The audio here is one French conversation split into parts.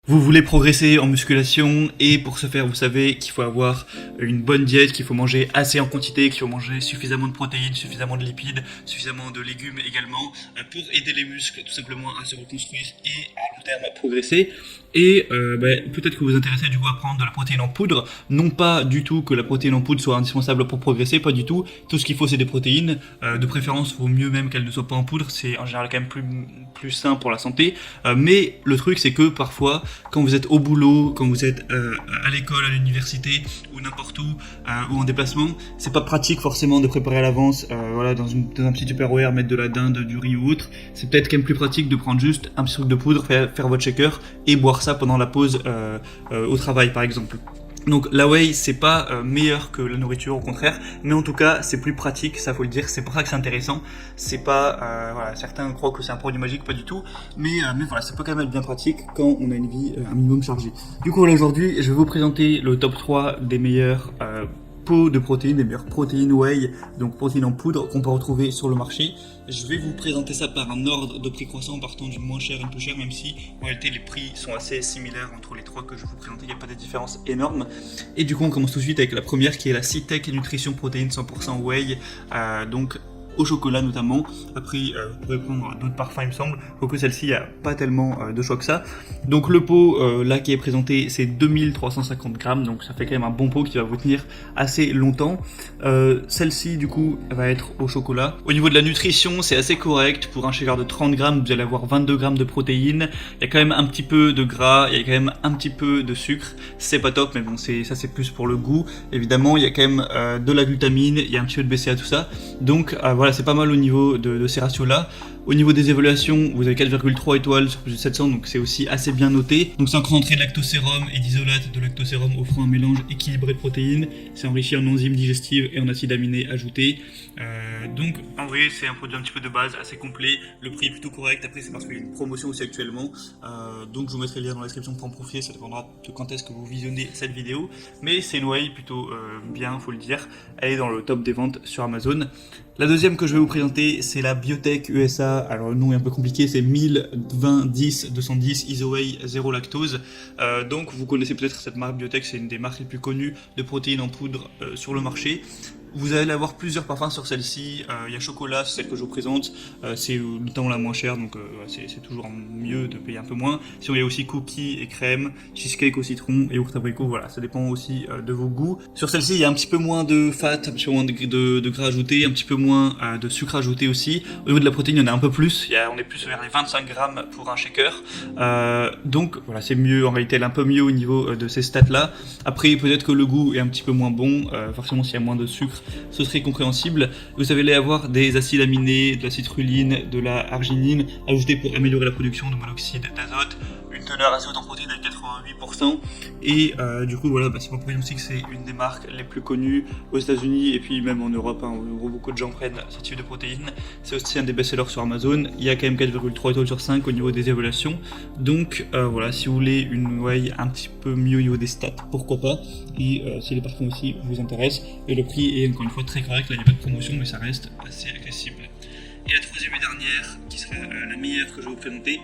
Vous voulez progresser en musculation et pour ce faire, vous savez qu'il faut avoir une bonne diète, qu'il faut manger assez en quantité, qu'il faut manger suffisamment de protéines, suffisamment de lipides, suffisamment de légumes également pour aider les muscles tout simplement à se reconstruire et à long terme à progresser. Et peut-être que vous vous intéressez du coup à prendre de la protéine en poudre. Non pas du tout que la protéine en poudre soit indispensable pour progresser, pas du tout. Tout ce qu'il faut c'est des protéines. De préférence, vaut mieux même qu'elles ne soient pas en poudre. C'est en général quand même plus sain pour la santé. Mais le truc c'est que parfois, quand vous êtes au boulot, quand vous êtes à l'école, à l'université ou n'importe où ou en déplacement, c'est pas pratique forcément de préparer à l'avance, dans un petit Tupperware, mettre de la dinde, du riz ou autre. C'est peut-être quand même plus pratique de prendre juste un petit truc de poudre, faire votre shaker et boire ça pendant la pause au travail par exemple. Donc la whey c'est pas meilleur que la nourriture, au contraire, mais en tout cas c'est plus pratique, ça faut le dire, c'est pour ça que c'est intéressant. C'est pas certains croient que c'est un produit magique, pas du tout, mais voilà, ça peut quand même être bien pratique quand on a une vie un minimum chargée. Du coup voilà, aujourd'hui je vais vous présenter le top 3 des meilleurs pots de protéines, des meilleures protéines whey, donc protéines en poudre qu'on peut retrouver sur le marché. Je vais vous présenter ça par un ordre de prix croissant, partant du moins cher et le plus cher, même si en réalité les prix sont assez similaires entre les trois que je vais vous présenter, il n'y a pas de différence énorme. Et du coup on commence tout de suite avec la première qui est la Citec Nutrition Protéines 100% whey, donc au chocolat notamment. Après vous pourrez prendre d'autres parfums il me semble, quoique celle-ci il n'y a pas tellement de choix que ça. Donc le pot là qui est présenté c'est 2350 grammes, donc ça fait quand même un bon pot qui va vous tenir assez longtemps. Celle-ci du coup va être au chocolat. Au niveau de la nutrition c'est assez correct, pour un shaker de 30 grammes vous allez avoir 22 grammes de protéines, il y a quand même un petit peu de gras, il y a quand même un petit peu de sucre, c'est pas top mais bon ça c'est plus pour le goût. Évidemment il y a quand même de la glutamine, il y a un petit peu de BCA tout ça, donc voilà, c'est pas mal au niveau de ces ratios-là. Au niveau des évaluations, vous avez 4,3 étoiles sur plus de 700, donc c'est aussi assez bien noté. Donc c'est un concentré de lactosérum et d'isolate de lactosérum offrant un mélange équilibré de protéines. C'est enrichi en enzymes digestives et en acides aminés ajoutés. Donc en vrai, c'est un produit un petit peu de base, assez complet. Le prix est plutôt correct. Après, c'est parce qu'il y a une promotion aussi actuellement. Donc je vous mettrai le lien dans la description pour en profiter. Ça dépendra de quand est-ce que vous visionnez cette vidéo. Mais c'est une whey plutôt bien, faut le dire. Elle est dans le top des ventes sur Amazon. La deuxième que je vais vous présenter, c'est la Biotech USA. Alors le nom est un peu compliqué, c'est 1020-10-210 Isowhey 0 lactose. Donc vous connaissez peut-être cette marque Biotech, c'est une des marques les plus connues de protéines en poudre sur le marché. Vous allez avoir plusieurs parfums sur celle-ci. Il y a chocolat, c'est celle que je vous présente. C'est notamment la moins chère, donc c'est toujours mieux de payer un peu moins. Sinon il y a aussi cookies et crème, cheesecake au citron et yaourt abricot. Voilà, ça dépend aussi de vos goûts. Sur celle-ci, il y a un petit peu moins de fat, un petit peu moins de gras ajouté, un petit peu moins de sucre ajouté aussi. Au niveau de la protéine, il y en a un peu plus. On est plus vers les 25 grammes pour un shaker. Donc voilà, c'est mieux en réalité, elle est un peu mieux au niveau de ces stats-là. Après, peut-être que le goût est un petit peu moins bon. Forcément, s'il y a moins de sucre, ce serait compréhensible. Vous allez avoir des acides aminés, de la citrulline, de la arginine ajoutés pour améliorer la production de monoxyde d'azote, une teneur assez haute en protéines à 88%. Et du coup voilà, c'est pas pour rien aussi que c'est une des marques les plus connues aux États-Unis et puis même en Europe, hein, où beaucoup de gens prennent ce type de protéines. C'est aussi un des best-sellers sur Amazon. Il y a quand même 4,3 étoiles sur 5 au niveau des évaluations. Donc voilà, si vous voulez une whey un petit peu mieux au niveau des stats, pourquoi pas. Et si les parfums aussi vous intéressent. Et le prix est encore une fois très correct, là il n'y a pas de promotion mais ça reste assez accessible. Et la troisième et dernière, qui serait la meilleure que je vais vous présenter,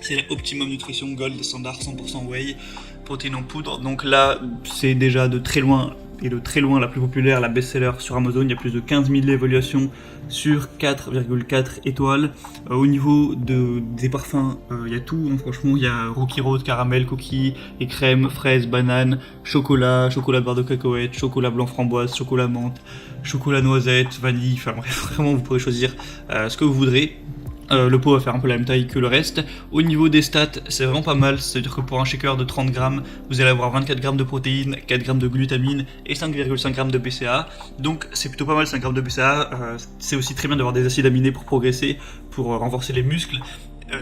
c'est la Optimum Nutrition Gold Standard 100% whey, protéines en poudre. Donc là, c'est déjà de très loin la plus populaire, la best-seller sur Amazon. Il y a plus de 15 000 évaluations sur 4,4 étoiles. Au niveau des parfums, il y a tout, hein, franchement. Il y a Rocky Road, caramel, cookies et crème, fraise, banane, chocolat de barre de cacahuètes, chocolat blanc framboise, chocolat menthe, chocolat noisette, vanille. Enfin bref, vraiment, vous pourrez choisir ce que vous voudrez. Le pot va faire un peu la même taille que le reste. Au niveau des stats, c'est vraiment pas mal, c'est-à-dire que pour un shaker de 30 grammes, vous allez avoir 24 grammes de protéines, 4 grammes de glutamine et 5,5 grammes de BCA. Donc c'est plutôt pas mal, 5 grammes de BCA. C'est aussi très bien d'avoir des acides aminés pour progresser, pour renforcer les muscles.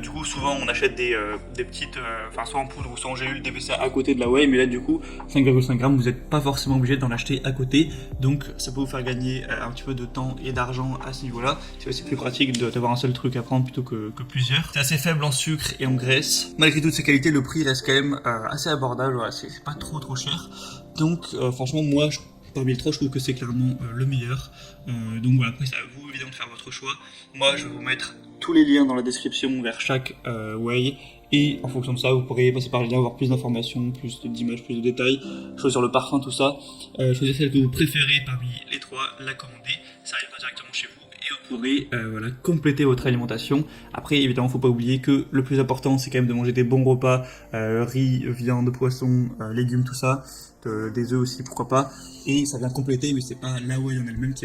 Du coup, souvent on achète des petites, soit en poudre ou soit en gélule, des BCA à côté de la whey, mais là du coup 5,5 grammes, vous n'êtes pas forcément obligé d'en acheter à côté, donc ça peut vous faire gagner un petit peu de temps et d'argent à ce niveau-là. C'est aussi plus pratique d'avoir un seul truc à prendre plutôt que plusieurs. C'est assez faible en sucre et en graisse. Malgré toutes ces qualités, le prix reste quand même assez abordable, voilà, c'est pas trop cher. Donc franchement, moi parmi les trois, je trouve que c'est clairement le meilleur. Donc voilà, après c'est à vous évidemment de faire votre choix. Moi je vais vous mettre tous les liens dans la description vers chaque whey Et en fonction de ça, vous pourrez passer par le lien, avoir plus d'informations, plus d'images, plus de détails, choisir le parfum, tout ça. Choisir celle que vous préférez parmi les trois, la commander, ça arrivera directement chez vous et vous pourrez voilà, compléter votre alimentation. Après, évidemment, faut pas oublier que le plus important, c'est quand même de manger des bons repas, riz, viande, poisson, légumes, tout ça, des œufs aussi, pourquoi pas. Et ça vient compléter, mais c'est pas la whey en elle-même qui